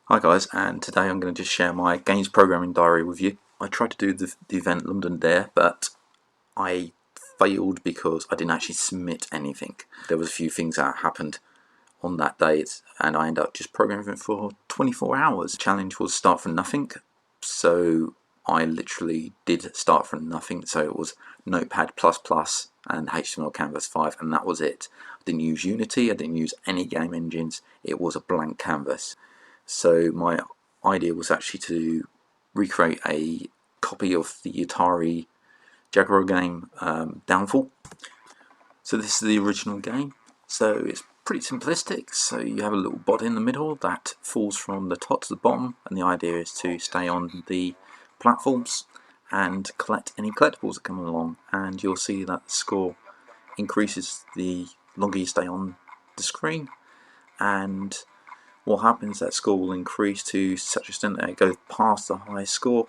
Hi guys, and today I'm going to just share my games programming diary with you. I tried to do the event London Dare, but I failed because I didn't actually submit anything. There was a few things that happened on that day, and I ended up just programming for 24 hours. The challenge was start from nothing, so I literally did start from nothing. So it was Notepad++ and HTML Canvas 5, and that was it. I didn't use Unity, I didn't use any game engines, it was a blank canvas. So my idea was actually to recreate a copy of the Atari Jaguar game, Downfall. So this is the original game. So it's pretty simplistic. So you have a little body in the middle that falls from the top to the bottom, and the idea is to stay on the platforms and collect any collectibles that come along, and you'll see that the score increases the longer you stay on the screen, and what happens, that score will increase to such an extent that it goes past the high score,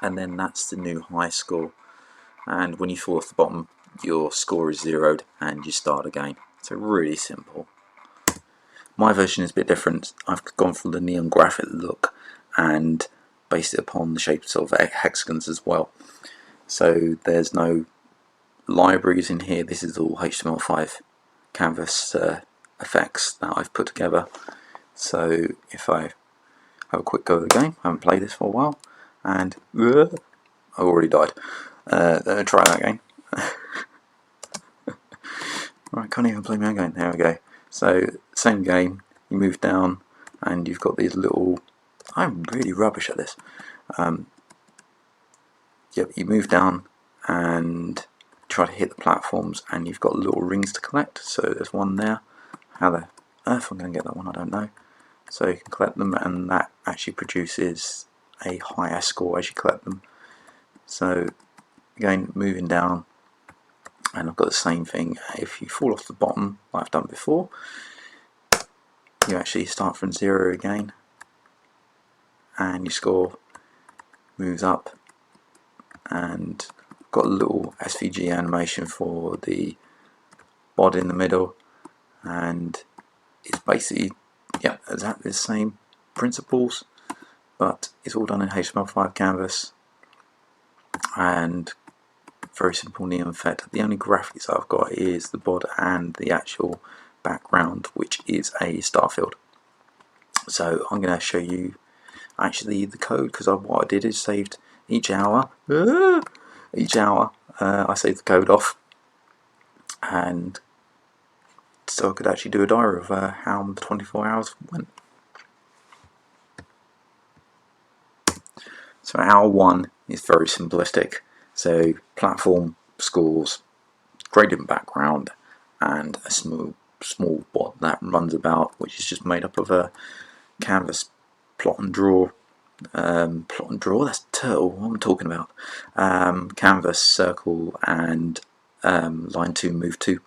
and then that's the new high score. And when you fall off the bottom, your score is zeroed and you start again. So really simple. My version is a bit different. I've gone for the neon graphic look and based it upon the shapes of hexagons as well. So there's no libraries in here. This is all HTML5 canvas effects that I've put together. So if I have a quick go of the game, I haven't played this for a while, and I already died. Try that game. Right, can't even play my own game. There we go. So same game. You move down, and you've got these little. I'm really rubbish at this. Yep, you move down and try to hit the platforms, and you've got little rings to collect. So there's one there. How the earth I'm going to get that one, I don't know. So you can collect them, and that actually produces a higher score as you collect them. So again, moving down, and I've got the same thing. If you fall off the bottom, like I've done before, you actually start from zero again, and your score moves up. And I've got a little SVG animation for the bod in the middle, and it's basically exactly the same principles, but it's all done in HTML5 canvas and very simple neon effect. The only graphics I've got is the bod and the actual background, which is a star field. So I'm going to show you actually the code, because what I did is saved each hour I saved the code off, and so I could actually do a diary of how the 24 hours went. So hour 1 is very simplistic. So platform, scores, gradient background, and a small bot that runs about, which is just made up of a canvas plot and draw. That's turtle, what I'm talking about. Canvas, circle, and line 2, move 2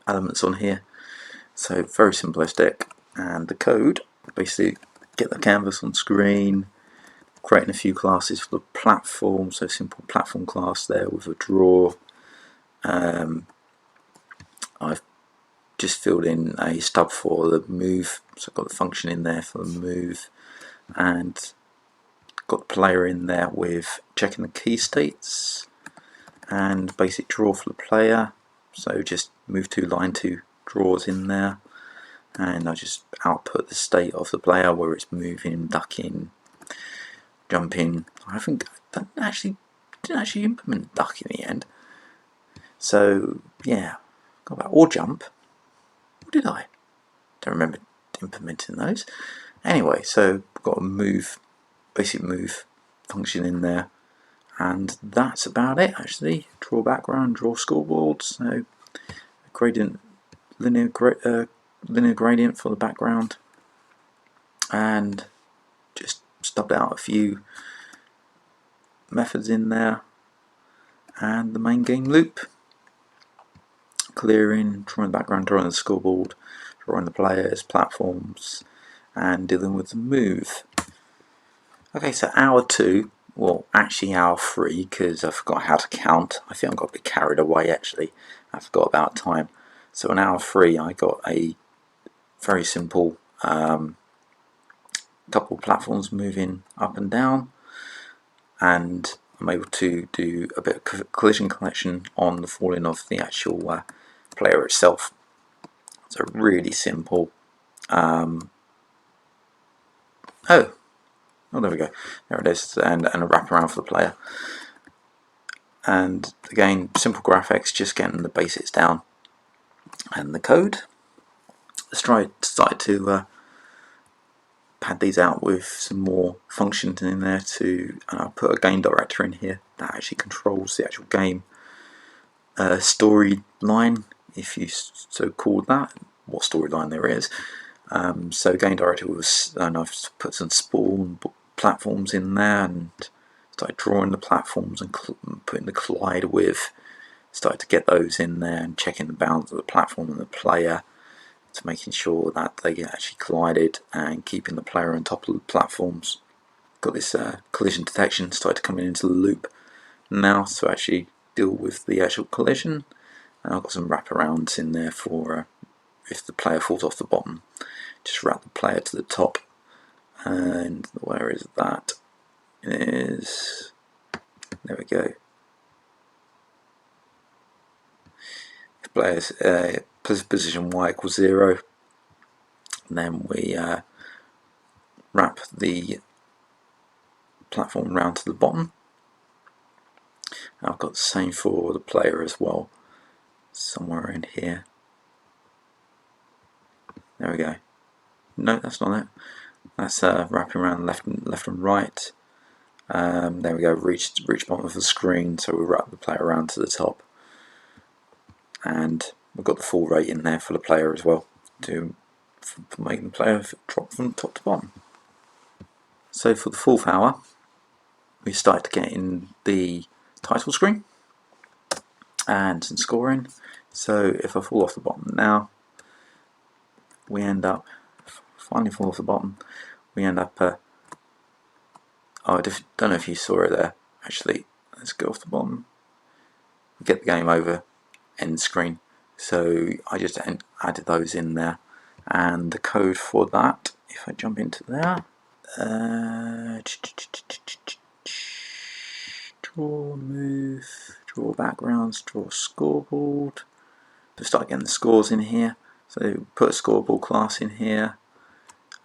elements on here. So very simplistic. And the code, basically get the canvas on screen, creating a few classes for the platform. So simple platform class there with a draw. I've just filled in a stub for the move, so I've got the function in there for the move, and got the player in there with checking the key states, and basic draw for the player. So just move 2, line 2 draws in there, and I just output the state of the player, where it's moving, ducking, jumping. I didn't actually implement duck in the end. So yeah, got that, or jump. Or did I? Don't remember implementing those. Anyway, so got a move, basic move function in there, and that's about it actually. Draw background, draw scoreboard. So gradient, linear gradient for the background, and just stubbed out a few methods in there, and the main game loop. Clearing, drawing the background, drawing the scoreboard, drawing the players, platforms, and dealing with the move. Okay, so hour 2, well actually hour 3, because I forgot how to count. I think I got a bit carried away actually. I forgot about time. So in hour 3 I got a very simple a couple of platforms moving up and down, and I'm able to do a bit of collision collection on the falling of the actual player itself. So really simple. Oh, there we go. There it is, and a wraparound for the player. And again, simple graphics, just getting the basics down. And the code. Started to pad these out with some more functions in there to put a game director in here that actually controls the actual game storyline, if you so call that, what storyline there is. So game director was, and I've put some spawn platforms in there and started drawing the platforms and putting the collide with, started to get those in there and checking the bounds of the platform and the player, to making sure that they actually collided and keeping the player on top of the platforms. Got this collision detection started coming into the loop now to actually deal with the actual collision, and I've got some wraparounds in there for if the player falls off the bottom, just wrap the player to the top. And where is that? It is, there we go. If players position y equals 0, and then we wrap the platform round to the bottom. I've got the same for the player as well, somewhere in here. There we go. No, that's not it. That's wrapping around left and right. There we go. Reach bottom of the screen, so we wrap the player around to the top, and we've got the full rate in there for the player as well to make the player drop from top to bottom. So for the 4th hour, we start to get in the title screen and some scoring. So if I fall off the bottom now, we end up, finally fall off the bottom, we end up, oh, I don't know if you saw it there, actually, let's go off the bottom, get the game over, end screen. So I just added those in there, and the code for that, if I jump into there, draw, move, draw backgrounds, draw scoreboard. To start getting the scores in here, so put a scoreboard class in here.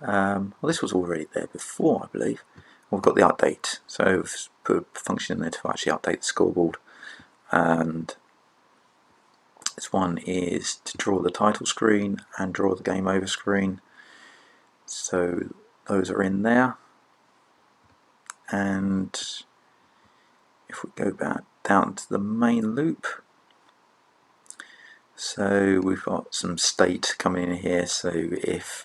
Well, this was already there before, I believe. We've got the update, so we've put a function in there to actually update the scoreboard. And this one is to draw the title screen and draw the game over screen. So those are in there. And if we go back down to the main loop, so we've got some state coming in here. So if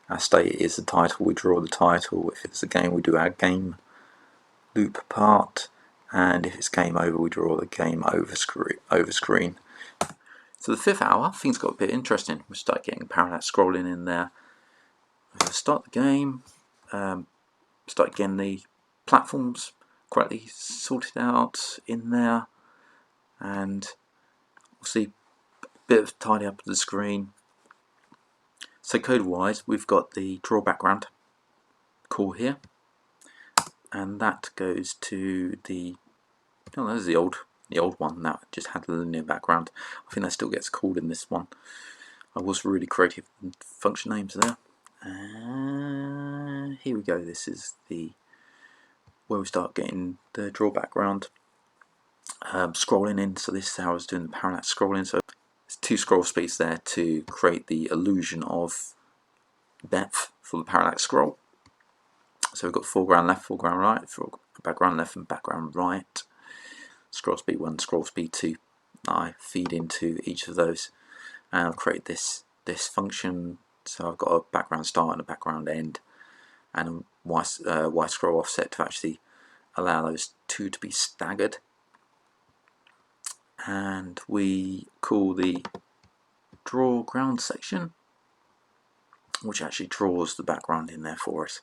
our state is the title, we draw the title. If it's a game, we do our game loop part. And if it's game over, we draw the game over screen. So the 5th hour, things got a bit interesting. We start getting parallax scrolling in there. Start the game, start getting the platforms correctly sorted out in there, and we'll see a bit of tidy up of the screen. So code wise, we've got the draw background call here, and that goes to the, oh, there's the old one that just had the linear background. I think that still gets called in this one. I was really creative in function names there. Here we go. This is the where we start getting the draw background scrolling in. So this is how I was doing the parallax scrolling. So there's 2 scroll speeds there to create the illusion of depth for the parallax scroll. So we've got foreground left, foreground right, background left and background right. Scroll speed 1, scroll speed 2. I feed into each of those and I'll create this function. So I've got a background start and a background end, and a Y scroll offset to actually allow those 2 to be staggered. And we call the draw ground section, which actually draws the background in there for us.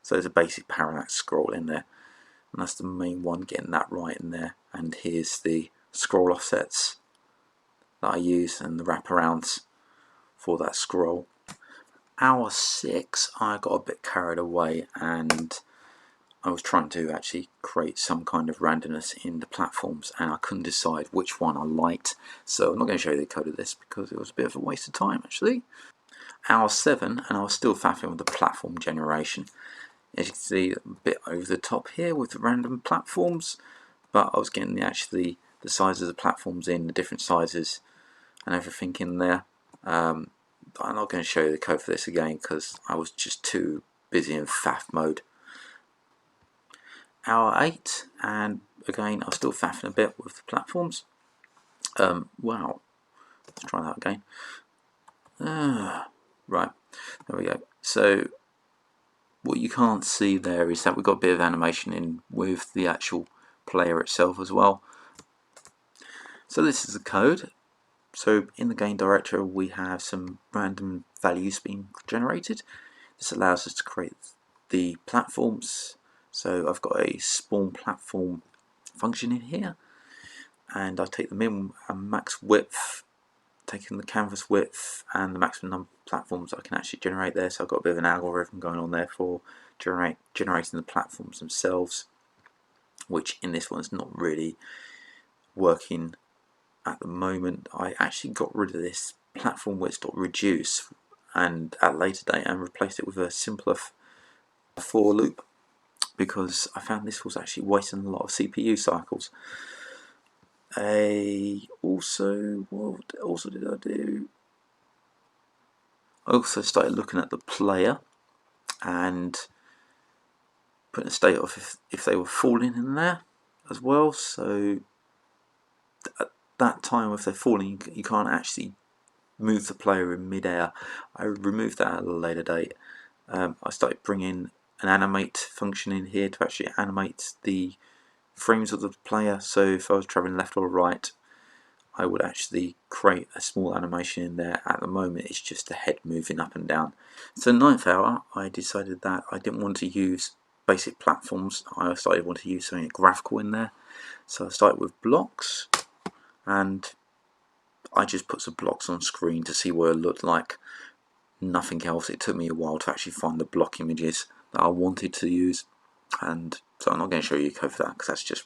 So there's a basic parallax scroll in there, and that's the main one, getting that right in there. And here's the scroll offsets that I use and the wraparounds for that scroll. hour 6 I got a bit carried away and I was trying to actually create some kind of randomness in the platforms, and I couldn't decide which one I liked, so I'm not going to show you the code of this because it was a bit of a waste of time actually. Hour 7 and I was still faffing with the platform generation. As you can see, a bit over the top here with the random platforms, but I was getting the sizes of the platforms in, the different sizes and everything in there. I'm not going to show you the code for this again because I was just too busy in faff mode. Hour 8, and again I was still faffing a bit with the platforms. Wow, let's try that again. Right, there we go. So what you can't see there is that we've got a bit of animation in with the actual player itself as well. So this is the code. So in the game directory we have some random values being generated. This allows us to create the platforms. So I've got a spawn platform function in here, and I take the min and max width, taking the canvas width and the maximum number of platforms I can actually generate there. So I've got a bit of an algorithm going on there for generating the platforms themselves, which in this one is not really working at the moment. I actually got rid of this platform width.reduce and at a later date and replaced it with a simpler for loop, because I found this was actually wasting a lot of CPU cycles. What else did I do? I also started looking at the player and putting a state of if they were falling in there as well. So at that time, if they're falling, you can't actually move the player in mid-air. I removed that at a later date. I started bringing an animate function in here to actually animate the frames of the player. So if I was traveling left or right, I would actually create a small animation in there. At the moment it's just the head moving up and down. So 9th hour I decided that I didn't want to use basic platforms. I started wanting to use something graphical in there. So I started with blocks, and I just put some blocks on screen to see what it looked like. Nothing else. It took me a while to actually find the block images that I wanted to use, and so I'm not going to show you code for that because that's just...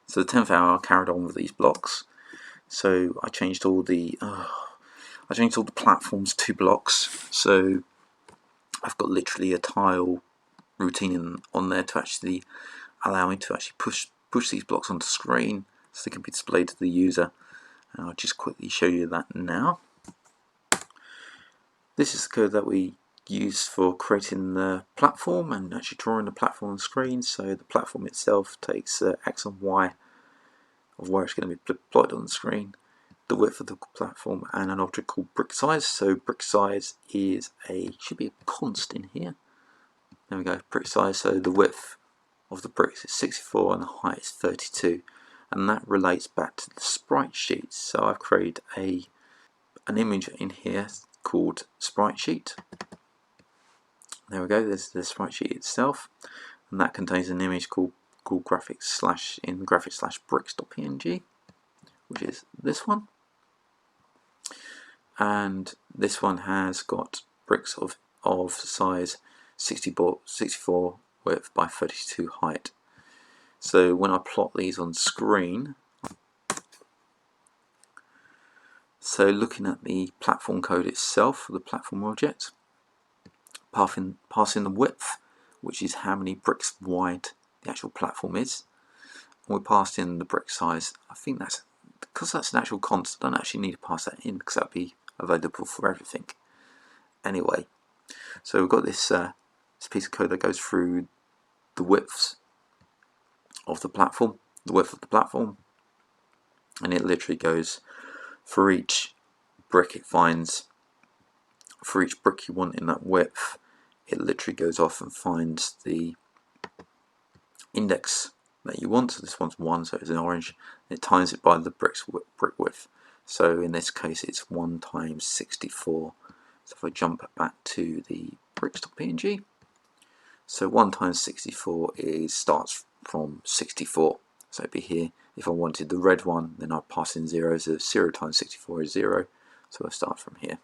So the 10th hour I carried on with these blocks. So I changed all the platforms to blocks. So I've got literally a tile routine on there to actually allow me to actually push these blocks onto screen so they can be displayed to the user. And I'll just quickly show you that now. This is the code that we use for creating the platform and actually drawing the platform on the screen. So the platform itself takes X and Y of where it's going to be plotted on the screen, the width of the platform, and an object called brick size. So brick size is should be a const in here. There we go, brick size. So the width of the bricks is 64 and the height is 32, and that relates back to the sprite sheet. So I've created an image in here called sprite sheet. There we go, there's the sprite sheet itself, and that contains an image called graphics/bricks.png, which is this one, and this one has got bricks of size 64 width by 32 height. So when I plot these on screen, so looking at the platform code itself, the platform object, passing the width, which is how many bricks wide the actual platform is, and we passed in the brick size. I think that's because that's an actual constant. I don't actually need to pass that in because that'd be available for everything anyway. So we've got this piece of code that goes through the widths of the platform, and it literally goes for each brick it finds. For each brick you want in that width, it literally goes off and finds the index that you want. So this one's 1, so it's in orange. It times it by the brick width. So in this case it's 1 times 64. So if I jump back to the bricks.png, so 1 times 64 starts from 64. So it'd be here. If I wanted the red one, then I'd pass in 0. So 0 times 64 is 0. So I start from here.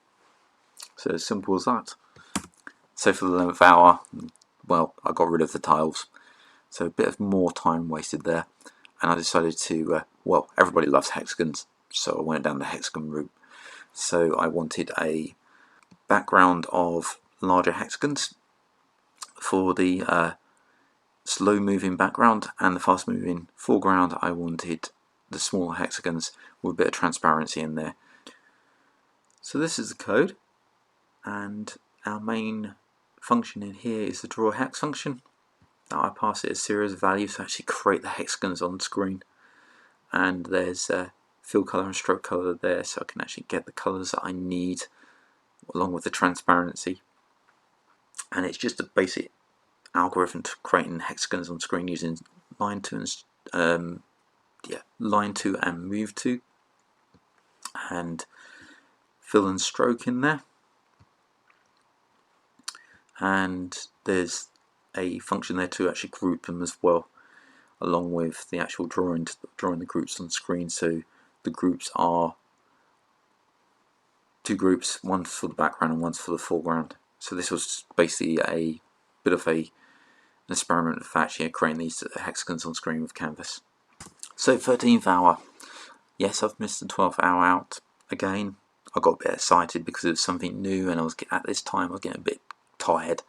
So as simple as that. So for the 11th hour, well, I got rid of the tiles, so a bit of more time wasted there, and I decided to, well, everybody loves hexagons, so I went down the hexagon route. So I wanted a background of larger hexagons for the slow moving background, and the fast moving foreground I wanted the smaller hexagons with a bit of transparency in there. So this is the code, and our main function in here is the draw hex function. Now I pass it a series of values to actually create the hexagons on screen, and there's fill color and stroke color there, so I can actually get the colors that I need along with the transparency. And it's just a basic algorithm to creating hexagons on screen using line to and move to, and fill and stroke in there. And there's a function there to actually group them as well, along with the actual drawing the groups on screen. So the groups are two groups, one's for the background and one's for the foreground. So this was basically a bit of an experiment of actually creating these hexagons on screen with canvas. So 13th hour, yes, I've missed the 12th hour out again. I got a bit excited because it was something new, and at this time I was getting a bit tired,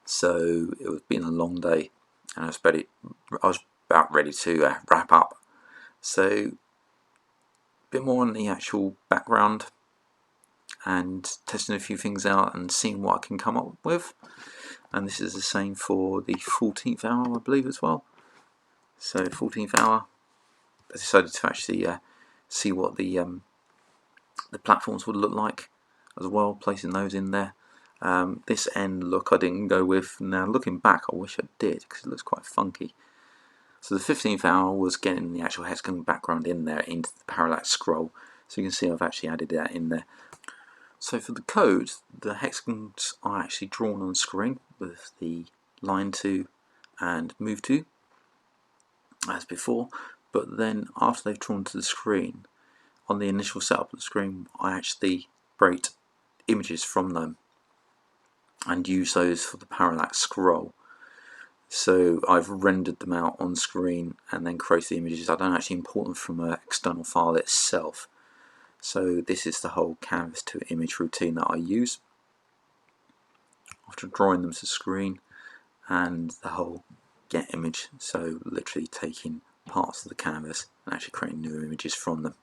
so it was been a long day, and I was about ready to wrap up. So a bit more on the actual background and testing a few things out and seeing what I can come up with. And this is the same for the 14th hour, I believe, as well. So 14th hour, I decided to actually see what the platforms would look like as well, placing those in there. This end look I didn't go with. Now looking back, I wish I did, because it looks quite funky. So the 15th hour was getting the actual hexagon background in there into the parallax scroll. So you can see I've actually added that in there. So for the code, the hexagons are actually drawn on screen with the line to and move to as before, but then after they've drawn to the screen, on the initial setup of the screen, I actually create images from them and use those for the parallax scroll. So I've rendered them out on screen and then created the images. I don't actually import them from an external file itself. So this is the whole canvas to image routine that I use after drawing them to screen, and the whole get image, so literally taking parts of the canvas and actually creating new images from them.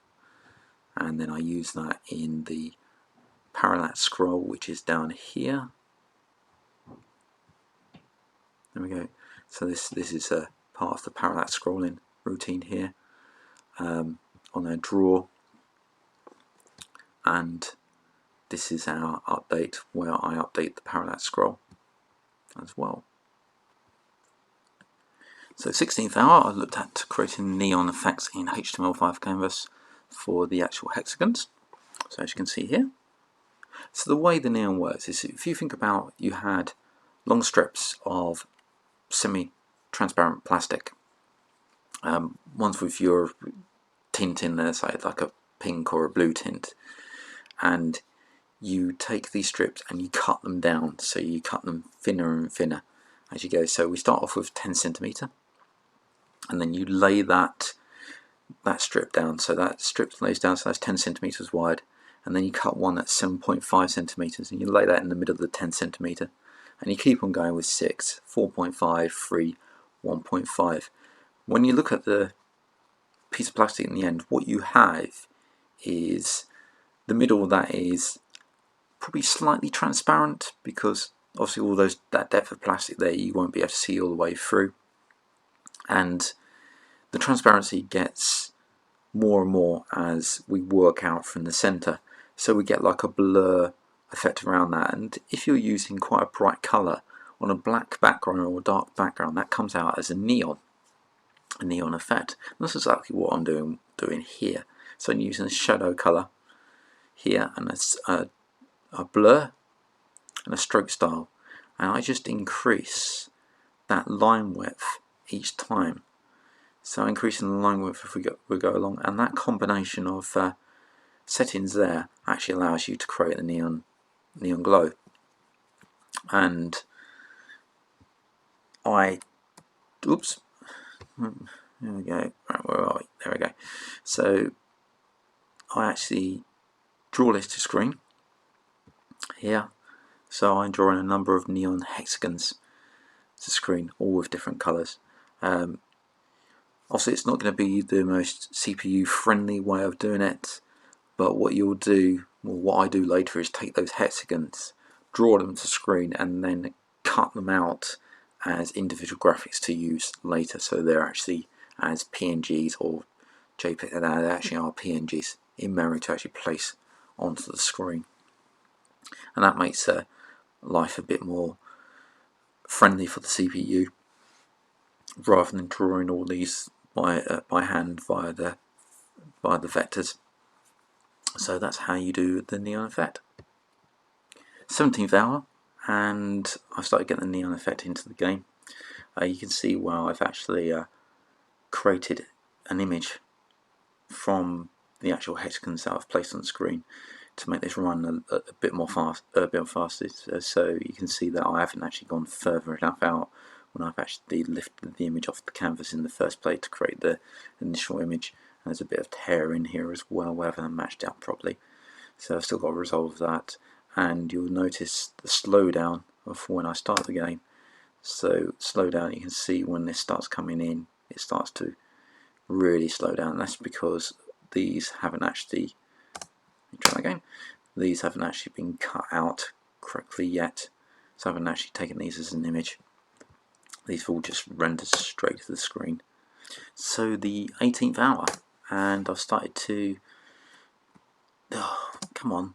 And then I use that in the parallax scroll, which is down here. There we go. So this is a part of the parallax scrolling routine here, on our draw, and this is our update where I update the parallax scroll as well. So 16th hour, I looked at creating neon effects in HTML5 canvas for the actual hexagons. So as you can see here. So the way the neon works is, if you think about, you had long strips of semi-transparent plastic, ones with your tint in there, say like a pink or a blue tint, and you take these strips and you cut them down, so you cut them thinner and thinner as you go. So we start off with 10 centimeter, and then you lay that strip down, so that strip lays down, so that's 10 centimeters wide, and then you cut one that's 7.5 centimeters and you lay that in the middle of the 10 centimeter, and you keep on going with 6, 4.5, 3, 1.5. When you look at the piece of plastic in the end, what you have is the middle of that is probably slightly transparent, because obviously all that depth of plastic there you won't be able to see all the way through, and the transparency gets more and more as we work out from the center, so we get like a blur effect around that. And if you're using quite a bright color on a black background or a dark background, that comes out as a neon effect. And that's exactly what I'm doing here. So I'm using a shadow color here and a blur and a stroke style, and I just increase that line width each time. So increasing the line width if we go along, and that combination of settings there actually allows you to create the neon glow. and oops, there we go, right, where are we? There we go. So I actually draw this to screen here. So I'm drawing a number of neon hexagons to screen, all with different colours. Obviously it's not going to be the most CPU friendly way of doing it, but what you'll do, well, what I do later, is take those hexagons, draw them to screen, and then cut them out as individual graphics to use later, so they're actually as PNGs or JPEG. They actually are PNGs in memory to actually place onto the screen, and that makes life a bit more friendly for the CPU, rather than drawing all these by hand via the vectors. So that's how you do the neon effect. 17th hour, and I've started getting the neon effect into the game. You can see where I've actually created an image from the actual hexagons that I've placed on the screen to make this run a bit more faster. So you can see that I haven't actually gone further enough out when I've actually lifted the image off the canvas in the first place to create the initial image. And there's a bit of tear in here as well, where I haven't matched out properly. So I've still got to resolve that, and you'll notice the slowdown of when I start the game. So slow down, you can see when this starts coming in, it starts to really slow down. That's because these haven't actually, try again, these haven't actually been cut out correctly yet, so I haven't actually taken these as an image. These will just render straight to the screen. So the 18th hour, and I've started to, come on.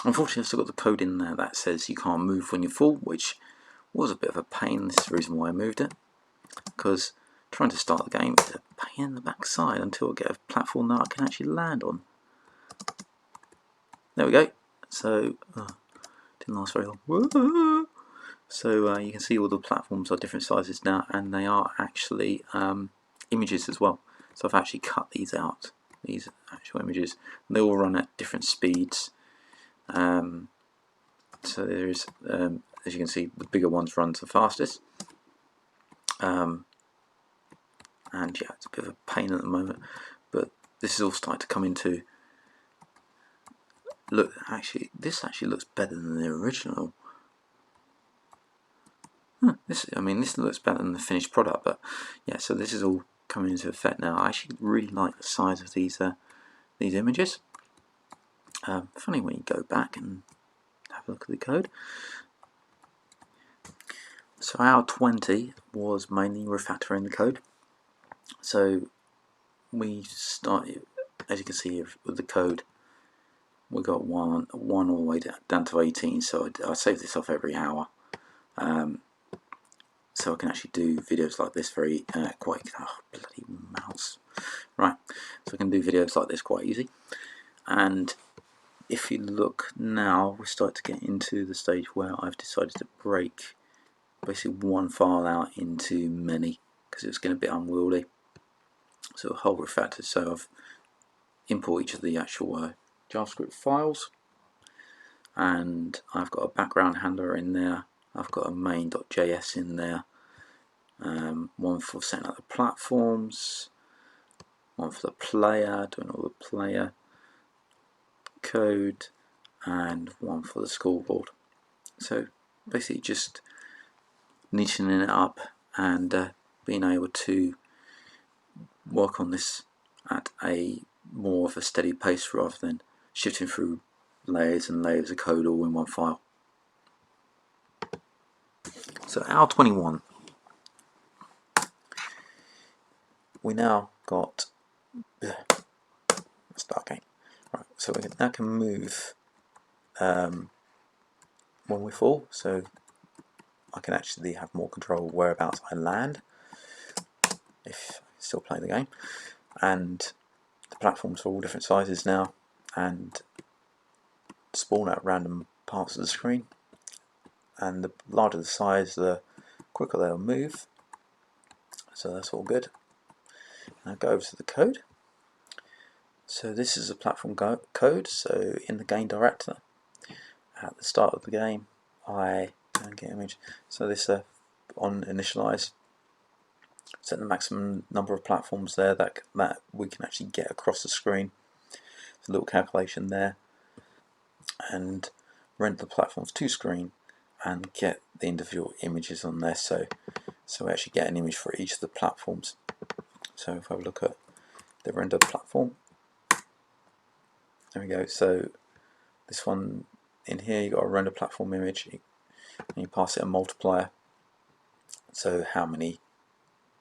Unfortunately I've still got the code in there that says you can't move when you fall, which was a bit of a pain. This is the reason why I moved it, because trying to start the game is a pain in the backside until I get a platform that I can actually land on. There we go. So, didn't last very long. So you can see all the platforms are different sizes now, and they are actually images as well. So I've actually cut these out, these actual images. They all run at different speeds. So there is, as you can see, the bigger ones run the fastest. And yeah, it's a bit of a pain at the moment, but this is all starting to come into look. Actually, this actually looks better than the original. This looks better than the finished product, but yeah. So this is all coming into effect now. I actually really like the size of these images. Funny when you go back and have a look at the code. So hour 20 was mainly refactoring the code. So we started, as you can see here, with the code, we got one all the way down to 18. So I save this off every hour, so I can actually do videos like this very quite. Oh, bloody mouse! Right, so I can do videos like this quite easy. And if you look now, we start to get into the stage where I've decided to break basically one file out into many, because it's getting a bit unwieldy. So a whole refactor. So I've import each of the actual JavaScript files, and I've got a background handler in there. I've got a main.js in there, one for setting up the platforms, one for the player, doing all the player code, and one for the scoreboard. So basically just nichening it up and being able to work on this at a more of a steady pace rather than shifting through layers and layers of code all in one file. So hour 21, we now got start again. Right, so we now can move when we fall. So I can actually have more control of whereabouts I land if I still play the game. And the platforms are all different sizes now and spawn at random parts of the screen. And the larger the size, the quicker they'll move. So that's all good. Now go over to the code. So this is a platform code. So in the game director, at the start of the game, I get image. So this on initialize, set the maximum number of platforms there that we can actually get across the screen. There's a little calculation there, and render the platforms to screen and get the individual images on there. So we actually get an image for each of the platforms. So if I look at the render platform, there we go. So this one in here, you got a render platform image, and you pass it a multiplier. So how many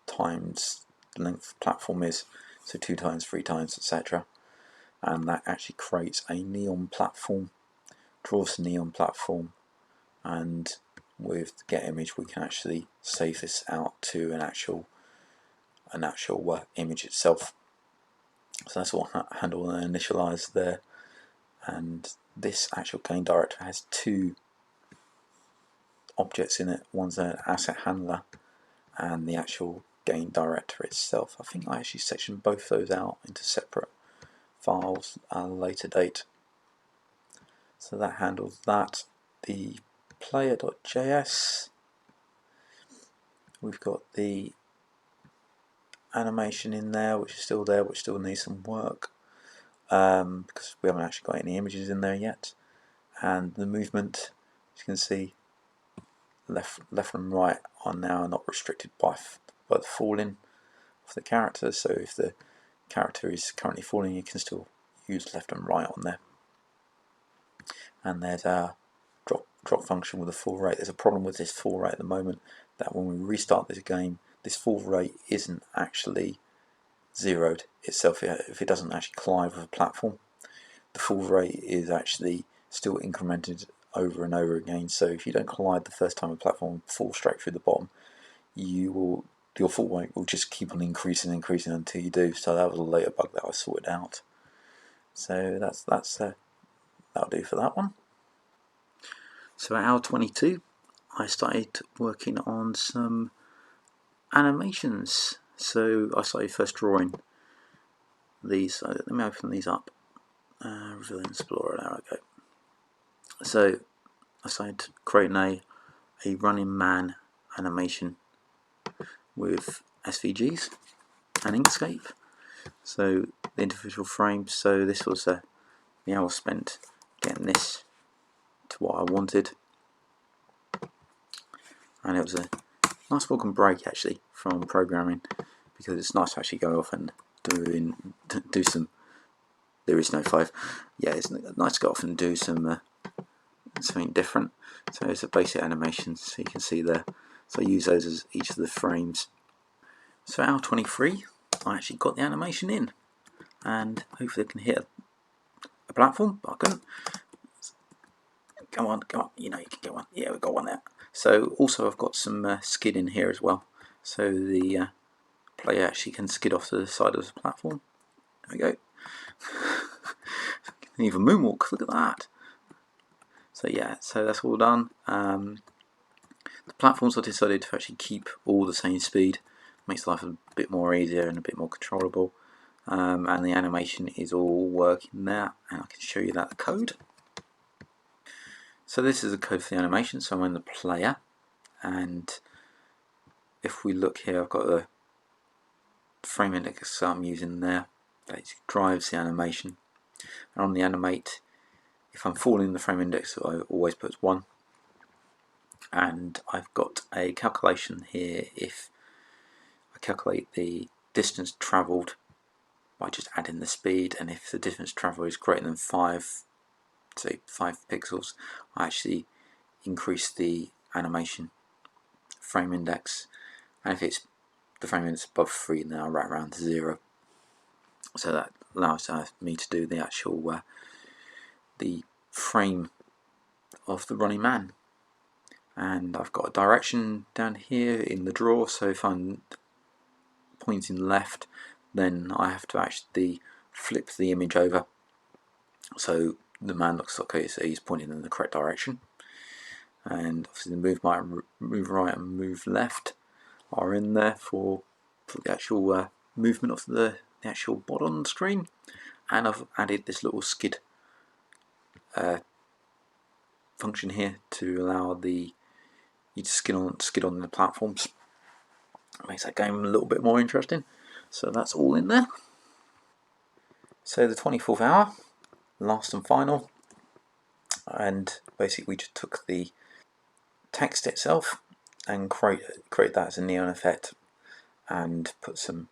times the length of the platform is, so 2 times, 3 times, etc. And that actually creates a neon platform, draws the neon platform, and with the get image we can actually save this out to an actual image itself. So that's all handled and initialized there. And this actual game director has 2 objects in it. One's an asset handler and the actual game director itself. I think I actually sectioned both those out into separate files at a later date. So that handles that. The player.js, we've got the animation in there, which is still there, which still needs some work because we haven't actually got any images in there yet. And the movement, as you can see, left and right are now not restricted by the falling of the character. So if the character is currently falling, you can still use left and right on there. And there's our drop function with a fall rate. There's a problem with this fall rate at the moment, that when we restart this game, this fall rate isn't actually zeroed itself. If it doesn't actually collide with a platform, the fall rate is actually still incremented over and over again. So if you don't collide the first time a platform falls straight through the bottom, your fall rate will just keep on increasing until you do. So that was a later bug that I sorted out. So that'll do for that one. So at hour 22, I started working on some animations. So I started first drawing these. So let me open these up. Reveal Explorer, there I go. So I started creating a running man animation with SVGs and Inkscape. So the individual frames. So this was the hour spent getting this to what I wanted, and it was a nice welcome break actually from programming, because it's nice to actually go off and do some. There is no 5. Yeah, it's nice to go off and do some something different. So it's a basic animation, so you can see there. So I use those as each of the frames. So hour 23, I actually got the animation in, and hopefully I can hit a platform, but I couldn't. Come on, you know you can get one. Yeah, we got one there. So also I've got some skid in here as well, so the player actually can skid off to the side of the platform. There we go. Can even moonwalk, look at that. So yeah, so that's all done. The platforms I decided to actually keep all the same speed, makes life a bit more easier and a bit more controllable. And the animation is all working there, and I can show you that code. So this is the code for the animation. So I'm in the player, and if we look here, I've got the frame index I'm using there that drives the animation. And on the animate, if I'm falling the frame index, I always put 1. And I've got a calculation here. If I calculate the distance travelled by just adding the speed, and if the distance travelled is greater than 5, say 5 pixels, I actually increase the animation frame index, and if it's the frame index above 3, then I'll write around to 0. So that allows me to do the actual the frame of the running man. And I've got a direction down here in the draw, so if I'm pointing left, then I have to actually flip the image over so the man looks like he's pointing in the correct direction. And obviously the move right and move left are in there for the actual movement of the actual bot on the screen. And I've added this little skid function here to allow you to skid on the platforms. It makes that game a little bit more interesting. So that's all in there. So the 24th hour, last and final, and basically we just took the text itself and create that as a neon effect, and put some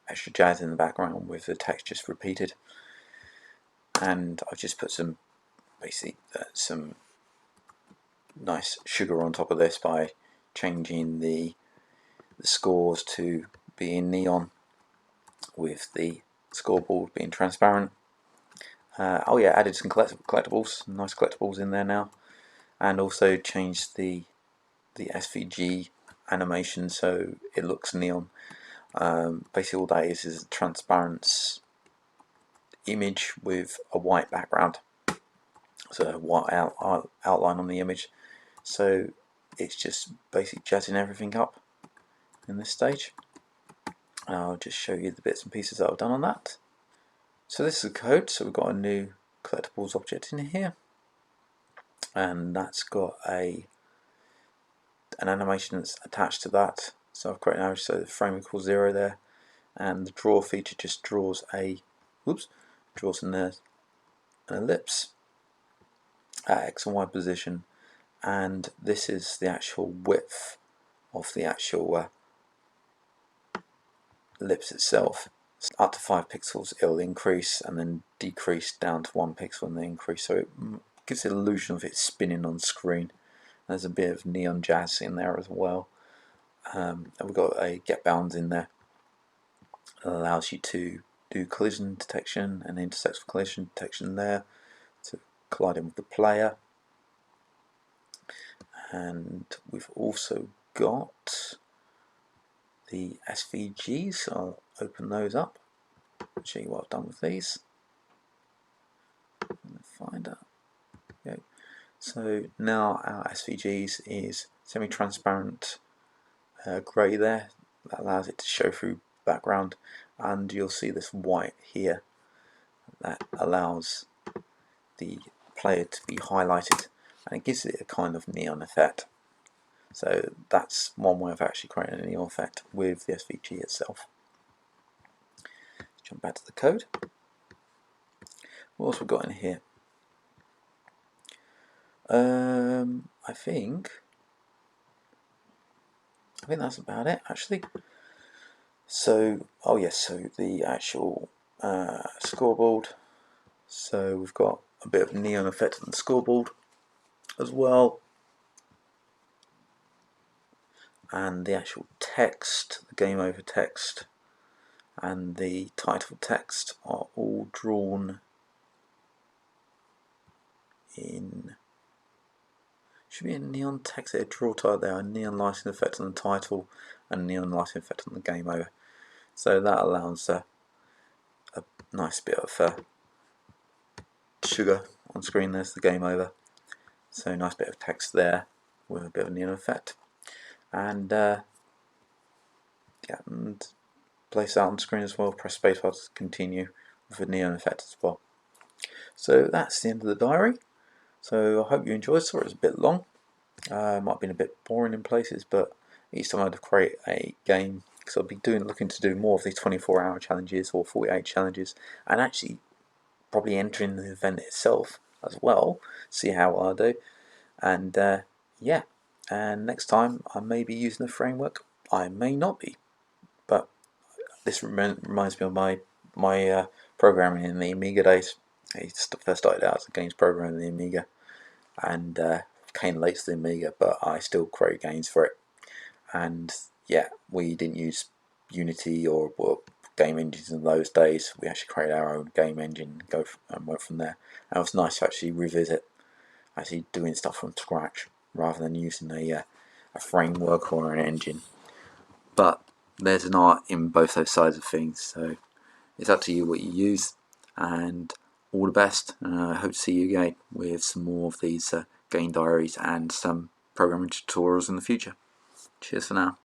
extra jazz in the background with the text just repeated. And I've just put some some nice sugar on top of this by changing the scores to be in neon with the scoreboard being transparent. Oh yeah, added some collectibles, nice collectibles in there now, and also changed the SVG animation so it looks neon. Basically all that is a transparent image with a white background, so a white outline on the image. So it's just basically jazzing everything up in this stage. I'll just show you the bits and pieces that I've done on that. So this is the code. So we've got a new collectibles object in here, and that's got an animation that's attached to that. So I've created an arrow, so the frame equals 0 there, and the draw feature just draws an ellipse at X and Y position, and this is the actual width of the actual ellipse itself. Up to 5 pixels it'll increase, and then decrease down to 1 pixel and then increase, so it gives the illusion of it spinning on screen. There's a bit of neon jazz in there as well. And we've got a get bounds in there that allows you to do collision detection and intersects for collision detection there to colliding with the player. And we've also got the SVGs, so I'll open those up and show you what I've done with these. Find out. Okay. So now our SVGs is semi-transparent grey there, that allows it to show through background, and you'll see this white here that allows the player to be highlighted, and it gives it a kind of neon effect. So that's one way of actually creating a neon effect with the SVG itself. Jump back to the code. What else we've got in here? I think that's about it actually. So oh yes, so the actual scoreboard. So we've got a bit of neon effect on the scoreboard as well, and the actual text, the game over text and the title text are all drawn in, should be a neon text there, draw type there, a neon lighting effect on the title and neon lighting effect on the game over. So that allows a nice bit of sugar on screen. There's the game over. So nice bit of text there with a bit of neon effect, and yeah, and place that on screen as well. Press spacebar to continue with a neon effect as well. So that's the end of the diary. So I hope you enjoyed. Sorry it was a bit long. Might have been a bit boring in places, but each time I'd create a game, because I'll be looking to do more of these 24-hour challenges or 48 challenges, and actually probably entering the event itself as well, see how I do. And yeah, and next time I may be using a framework, I may not be, but this reminds me of my programming in the Amiga days. I first started out as a games programmer in the Amiga, and came late to the Amiga, but I still create games for it. And yeah, we didn't use Unity or game engines in those days. We actually created our own game engine and went from there. And it was nice to actually revisit actually doing stuff from scratch rather than using a framework or an engine. But there's an art in both those sides of things, so it's up to you what you use. And all the best, and I hope to see you again with some more of these game diaries and some programming tutorials in the future. Cheers for now.